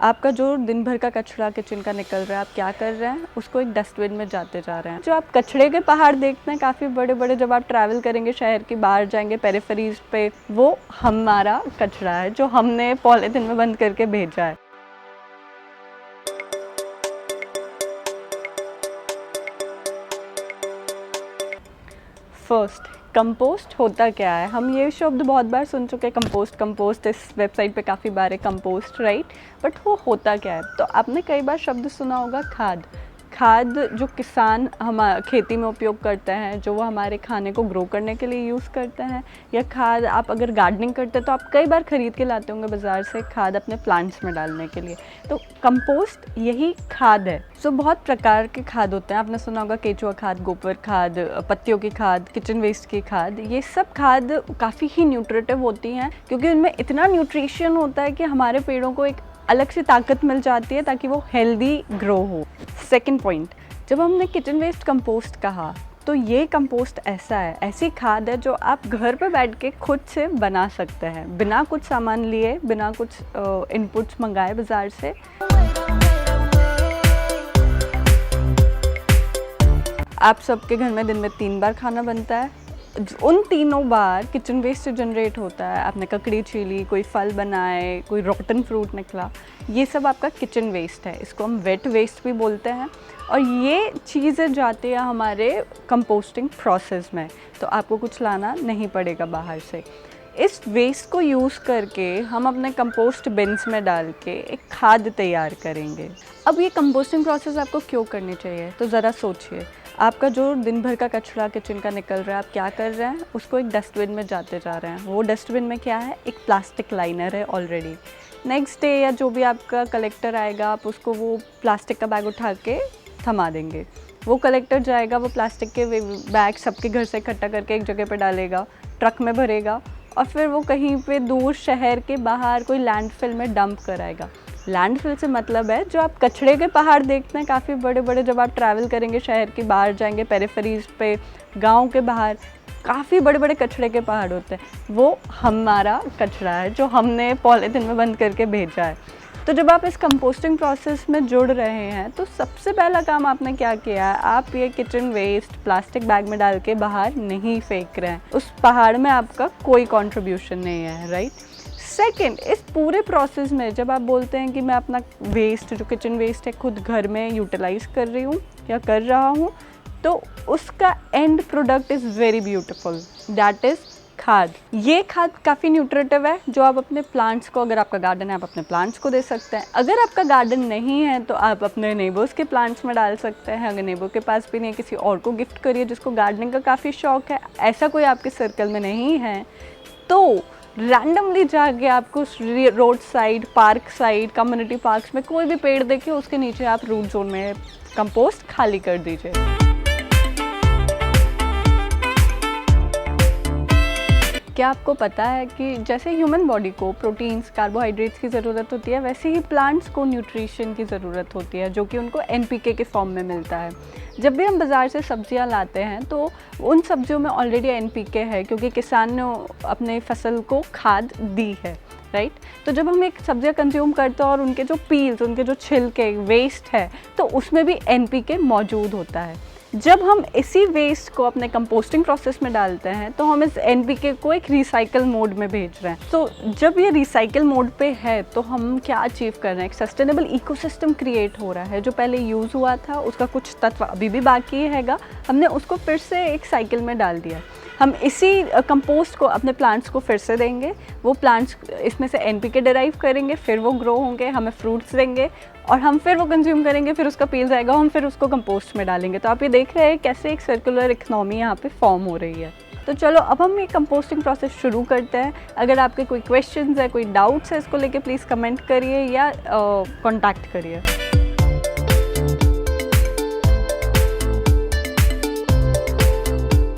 आपका जो दिन भर का कचरा किचन का निकल रहा है, आप क्या कर रहे हैं, उसको एक डस्टबिन में जाते जा रहे हैं। जो आप कचरे के पहाड़ देखते हैं काफ़ी बड़े बड़े, जब आप ट्रैवल करेंगे, शहर के बाहर जाएंगे, पेरिफेरीज पे, वो हमारा कचरा है जो हमने पॉलीथिन में बंद करके भेजा है। फर्स्ट, कंपोस्ट होता क्या है? हम ये शब्द बहुत बार सुन चुके हैं, कंपोस्ट कंपोस्ट, इस वेबसाइट पे काफ़ी बार है कंपोस्ट, राइट? बट वो होता क्या है? तो आपने कई बार शब्द सुना होगा खाद। खाद जो किसान हम खेती में उपयोग करते हैं, जो वो हमारे खाने को ग्रो करने के लिए यूज़ करते हैं, या खाद आप अगर गार्डनिंग करते हैं तो आप कई बार ख़रीद के लाते होंगे बाज़ार से खाद अपने प्लांट्स में डालने के लिए। तो कंपोस्ट यही खाद है। सो बहुत प्रकार के खाद होते हैं, आपने सुना होगा केचुआ खाद, गोबर खाद, पत्तियों की खाद, किचन वेस्ट की खाद। ये सब खाद काफ़ी ही न्यूट्रिटिव होती हैं क्योंकि उनमें इतना न्यूट्रिशन होता है कि हमारे पेड़ों को एक अलग सी ताकत मिल जाती है ताकि वो हेल्दी ग्रो हो। सेकंड पॉइंट, जब हमने किचन वेस्ट कंपोस्ट कहा तो ये कंपोस्ट ऐसा है, ऐसी खाद है जो आप घर पे बैठ के खुद से बना सकते हैं, बिना कुछ सामान लिए, बिना कुछ इनपुट्स मंगाए बाज़ार से। आप सबके घर में दिन में 3 बार खाना बनता है, उन तीनों बार किचन वेस्ट जनरेट होता है। आपने ककड़ी छीली, कोई फल बनाए, कोई रॉटन फ्रूट निकला, ये सब आपका किचन वेस्ट है। इसको हम वेट वेस्ट भी बोलते हैं और ये चीज़ें जाती है हमारे कंपोस्टिंग प्रोसेस में, तो आपको कुछ लाना नहीं पड़ेगा बाहर से। इस वेस्ट को यूज़ करके हम अपने कंपोस्ट बिन्स में डाल के एक खाद तैयार करेंगे। अब ये कंपोस्टिंग प्रोसेस आपको क्यों करनी चाहिए, तो ज़रा सोचिए। आपका जो दिन भर का कचरा किचन का निकल रहा है, आप क्या कर रहे हैं, उसको एक डस्टबिन में जाते जा रहे हैं। वो डस्टबिन में क्या है, एक प्लास्टिक लाइनर है ऑलरेडी। नेक्स्ट डे या जो भी आपका कलेक्टर आएगा, आप उसको वो प्लास्टिक का बैग उठा के थमा देंगे। वो कलेक्टर जाएगा, वो प्लास्टिक के बैग सबके घर से इकट्ठा करके एक जगह पे डालेगा, ट्रक में भरेगा और फिर वो कहीं पे दूर शहर के बाहर कोई लैंडफिल में डंप कराएगा। लैंडफिल से मतलब है जो आप कचरे के पहाड़ देखते हैं काफ़ी बड़े बड़े, जब आप ट्रैवल करेंगे, शहर के बाहर जाएंगे, पेरिफेरीज पे, गांव के बाहर काफ़ी बड़े बड़े कचरे के पहाड़ होते हैं, वो हमारा कचरा है जो हमने पॉलीथिन में बंद करके भेजा है। तो जब आप इस कंपोस्टिंग प्रोसेस में जुड़ रहे हैं तो सबसे पहला काम आपने क्या किया है, आप ये किचन वेस्ट प्लास्टिक बैग में डाल के बाहर नहीं फेंक रहे हैं। उस पहाड़ में आपका कोई कंट्रीब्यूशन नहीं है, राइट? सेकंड, इस पूरे प्रोसेस में जब आप बोलते हैं कि मैं अपना वेस्ट जो किचन वेस्ट है खुद घर में यूटिलाइज कर रही हूँ या कर रहा हूँ, तो उसका and product is very beautiful, that is खाद। ये खाद काफ़ी न्यूट्रिटिव है जो आप अपने प्लांट्स को, अगर आपका गार्डन है आप अपने प्लांट्स को दे सकते हैं। अगर आपका गार्डन नहीं है तो आप अपने नेबर्स के प्लांट्स में डाल सकते हैं। अगर नेबर के पास भी नहीं, किसी और को गिफ्ट करिए जिसको गार्डनिंग का काफ़ी शौक है। ऐसा कोई आपके सर्कल में नहीं है तो रैंडमली जाके आपको road side, park side, community parks में कोई भी पेड़ देखे, उसके नीचे आप रूट जोन में कंपोस्ट खाली कर दीजिए। क्या आपको पता है कि जैसे ह्यूमन बॉडी को प्रोटीन्स, कार्बोहाइड्रेट्स की ज़रूरत होती है, वैसे ही प्लांट्स को न्यूट्रिशन की ज़रूरत होती है जो कि उनको एनपीके के फॉर्म में मिलता है। जब भी हम बाज़ार से सब्जियां लाते हैं तो उन सब्जियों में ऑलरेडी एनपीके है क्योंकि किसान ने अपने फसल को खाद दी है, राइट? तो जब हम एक सब्जियां कंज्यूम करते हैं और उनके जो पील्स, उनके जो छिलके, वेस्ट है, तो उसमें भी एनपीके मौजूद होता है। जब हम इसी वेस्ट को अपने कंपोस्टिंग प्रोसेस में डालते हैं तो हम इस एनपीके को एक रिसाइकल मोड में भेज रहे हैं। तो जब ये रिसाइकल मोड पे है तो हम क्या अचीव कर रहे हैं, एक सस्टेनेबल इकोसिस्टम क्रिएट हो रहा है। जो पहले यूज़ हुआ था उसका कुछ तत्व अभी भी बाकी हैगा, हमने उसको फिर से एक साइकिल में डाल दिया। हम इसी कंपोस्ट को अपने प्लांट्स को फिर से देंगे, वो प्लांट्स इसमें से एनपीके डिराइव करेंगे, फिर वो ग्रो होंगे, हमें फ्रूट्स देंगे और हम फिर वो कंज्यूम करेंगे, फिर उसका पील जाएगा, हम फिर उसको कंपोस्ट में डालेंगे। तो आप ये देख रहे हैं कैसे एक सर्कुलर इकोनॉमी यहाँ पे फॉर्म हो रही है। तो चलो अब हम ये कंपोस्टिंग प्रोसेस शुरू करते हैं। अगर आपके कोई क्वेश्चंस है, कोई डाउट्स है, इसको लेके प्लीज़ कमेंट करिए या कॉन्टैक्ट करिए।